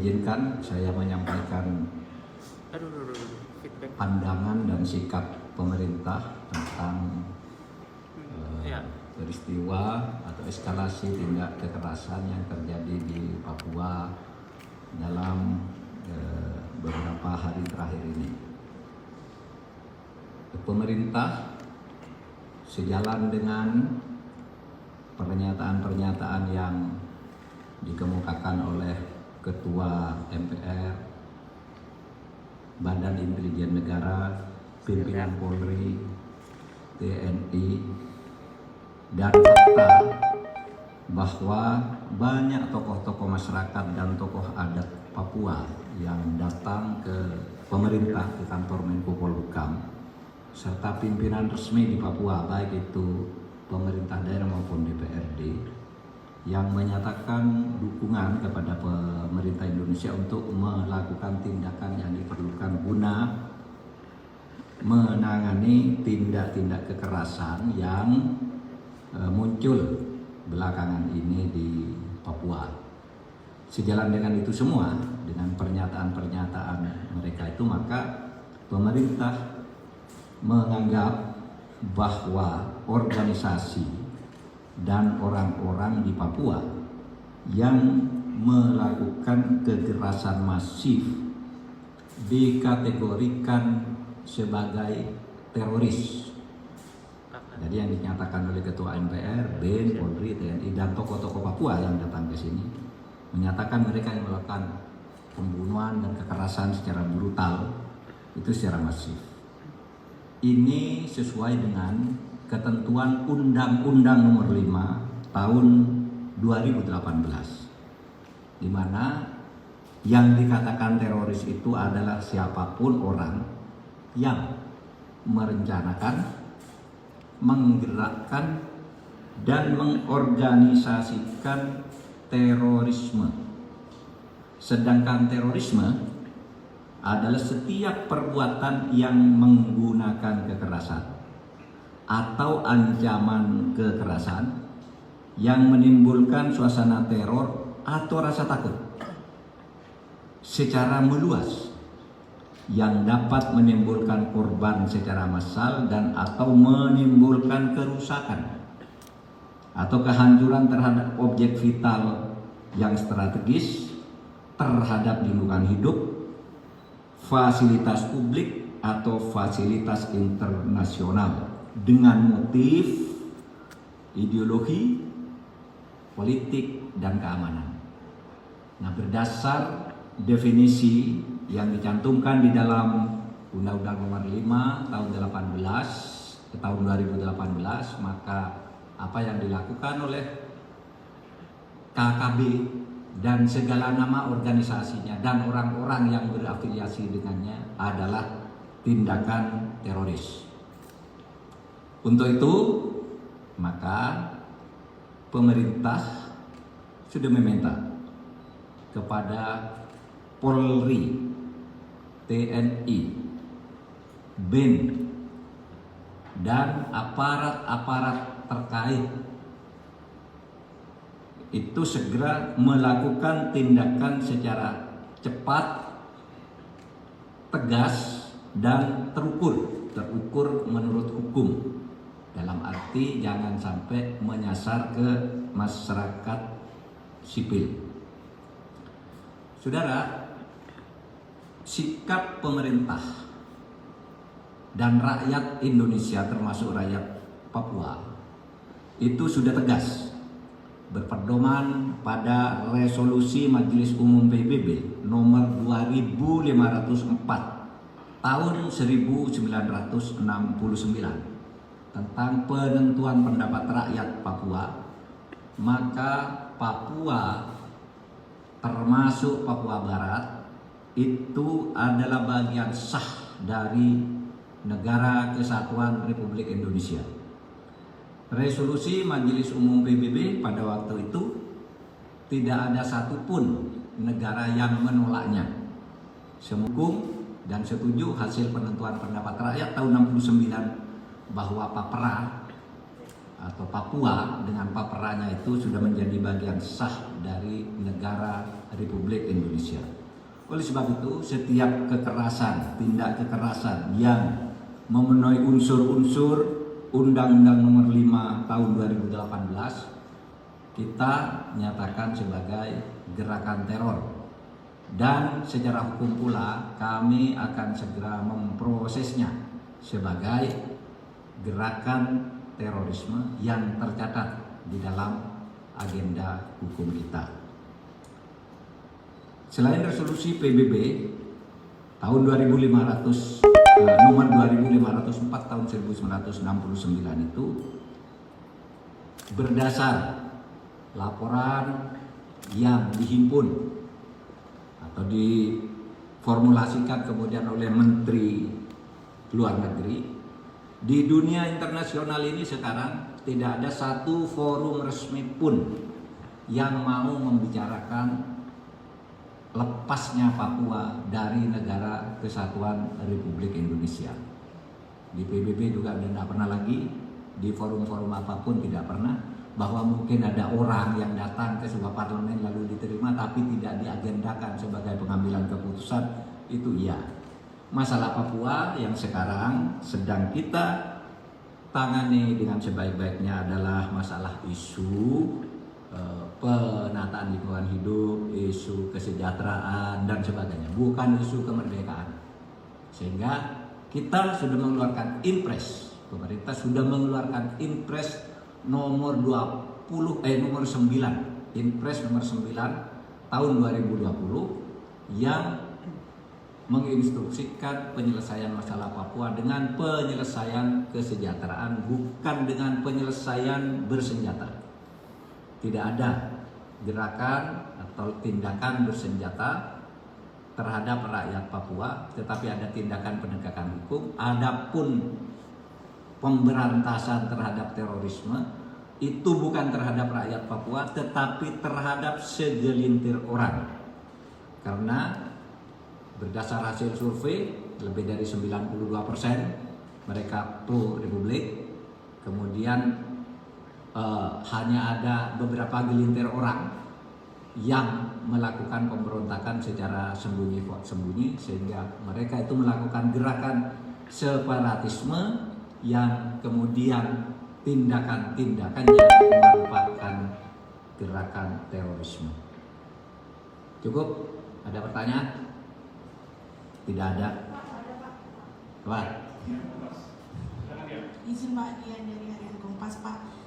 izinkan saya menyampaikan pandangan dan sikap pemerintah tentang peristiwa atau eskalasi tindak kekerasan yang terjadi di Papua dalam beberapa hari terakhir ini. Pemerintah sejalan dengan pernyataan-pernyataan yang dikemukakan oleh Ketua MPR, Badan Intelijen Negara, pimpinan Polri, TNI, dan fakta bahwa banyak tokoh-tokoh masyarakat dan tokoh adat Papua yang datang ke pemerintah, ke kantor Menko Polhukam, serta pimpinan resmi di Papua, baik itu pemerintah daerah maupun DPRD, yang menyatakan dukungan kepada pemerintah Indonesia untuk melakukan tindakan yang diperlukan guna menangani tindak-tindak kekerasan yang muncul belakangan ini di Papua. Sejalan dengan itu semua, dengan pernyataan-pernyataan mereka itu, maka pemerintah menganggap bahwa organisasi dan orang-orang di Papua yang melakukan kekerasan masif dikategorikan sebagai teroris. Jadi yang dinyatakan oleh Ketua MPR, BIN, Polri, TNI, dan tokoh-tokoh Papua yang datang ke sini menyatakan mereka yang melakukan pembunuhan dan kekerasan secara brutal itu secara masif. Ini sesuai dengan ketentuan Undang-Undang Nomor 5 Tahun 2018, di mana yang dikatakan teroris itu adalah siapapun orang yang merencanakan, menggerakkan, dan mengorganisasikan terorisme. Sedangkan terorisme adalah setiap perbuatan yang menggunakan kekerasan atau ancaman kekerasan yang menimbulkan suasana teror atau rasa takut secara meluas yang dapat menimbulkan korban secara massal dan atau menimbulkan kerusakan atau kehancuran terhadap objek vital yang strategis, terhadap lingkungan hidup, fasilitas publik atau fasilitas internasional dengan motif ideologi, politik, dan keamanan. Nah, berdasar definisi yang dicantumkan di dalam Undang-Undang Nomor 5 tahun 2018, maka apa yang dilakukan oleh KKB dan segala nama organisasinya dan orang-orang yang berafiliasi dengannya adalah tindakan teroris. Untuk itu, maka pemerintah sudah meminta kepada Polri, TNI, BIN, dan aparat-aparat terkait itu segera melakukan tindakan secara cepat, tegas, dan terukur menurut hukum. Dalam arti jangan sampai menyasar ke masyarakat sipil. Saudara, sikap pemerintah dan rakyat Indonesia termasuk rakyat Papua itu sudah tegas, berpedoman pada resolusi Majelis Umum PBB nomor 2504 tahun 1969 tentang penentuan pendapat rakyat Papua. Maka Papua termasuk Papua Barat itu adalah bagian sah dari Negara Kesatuan Republik Indonesia. Resolusi Majelis Umum PBB pada waktu itu tidak ada satupun negara yang menolaknya. Semukung dan setuju hasil penentuan pendapat rakyat tahun 69 bahwa Papua atau Papua dengan paperanya itu sudah menjadi bagian sah dari negara Republik Indonesia. Oleh sebab itu, setiap kekerasan, tindak kekerasan yang memenuhi unsur-unsur Undang-Undang Nomor 5 Tahun 2018 kita nyatakan sebagai gerakan teror. Dan secara hukum pula kami akan segera memprosesnya sebagai gerakan terorisme yang tercatat di dalam agenda hukum kita. Selain resolusi PBB tahun 2500 nomor 2504 tahun 1969 itu berdasar laporan yang dihimpun atau diformulasikan kemudian oleh Menteri Luar Negeri, di dunia internasional ini sekarang tidak ada satu forum resmi pun yang mau membicarakan lepasnya Papua dari negara kesatuan Republik Indonesia. Di PBB juga tidak pernah lagi, di forum-forum apapun tidak pernah, bahwa mungkin ada orang yang datang ke sebuah parlemen lalu diterima tapi tidak diagendakan sebagai pengambilan keputusan, itu iya. Masalah Papua yang sekarang sedang kita tangani dengan sebaik-baiknya adalah masalah isu penataan lingkungan hidup, isu kesejahteraan dan sebagainya, bukan isu kemerdekaan. Sehingga kita sudah mengeluarkan impres, pemerintah sudah mengeluarkan impres nomor 9, impres nomor 9 tahun 2020 yang menginstruksikan penyelesaian masalah Papua dengan penyelesaian kesejahteraan, bukan dengan penyelesaian bersenjata. Tidak ada gerakan atau tindakan bersenjata terhadap rakyat Papua, tetapi ada tindakan penegakan hukum. Adapun pemberantasan terhadap terorisme itu bukan terhadap rakyat Papua, tetapi terhadap segelintir orang. Karena berdasar hasil survei lebih dari 92% mereka pro Republik, kemudian hanya ada beberapa gelintir orang yang melakukan pemberontakan secara sembunyi-sembunyi, sehingga mereka itu melakukan gerakan separatisme yang kemudian tindakan-tindakannya merupakan gerakan terorisme. Cukup? Ada pertanyaan? Tidak ada. Pak. Izin Pak, Dian dari Harian Kompas Pak.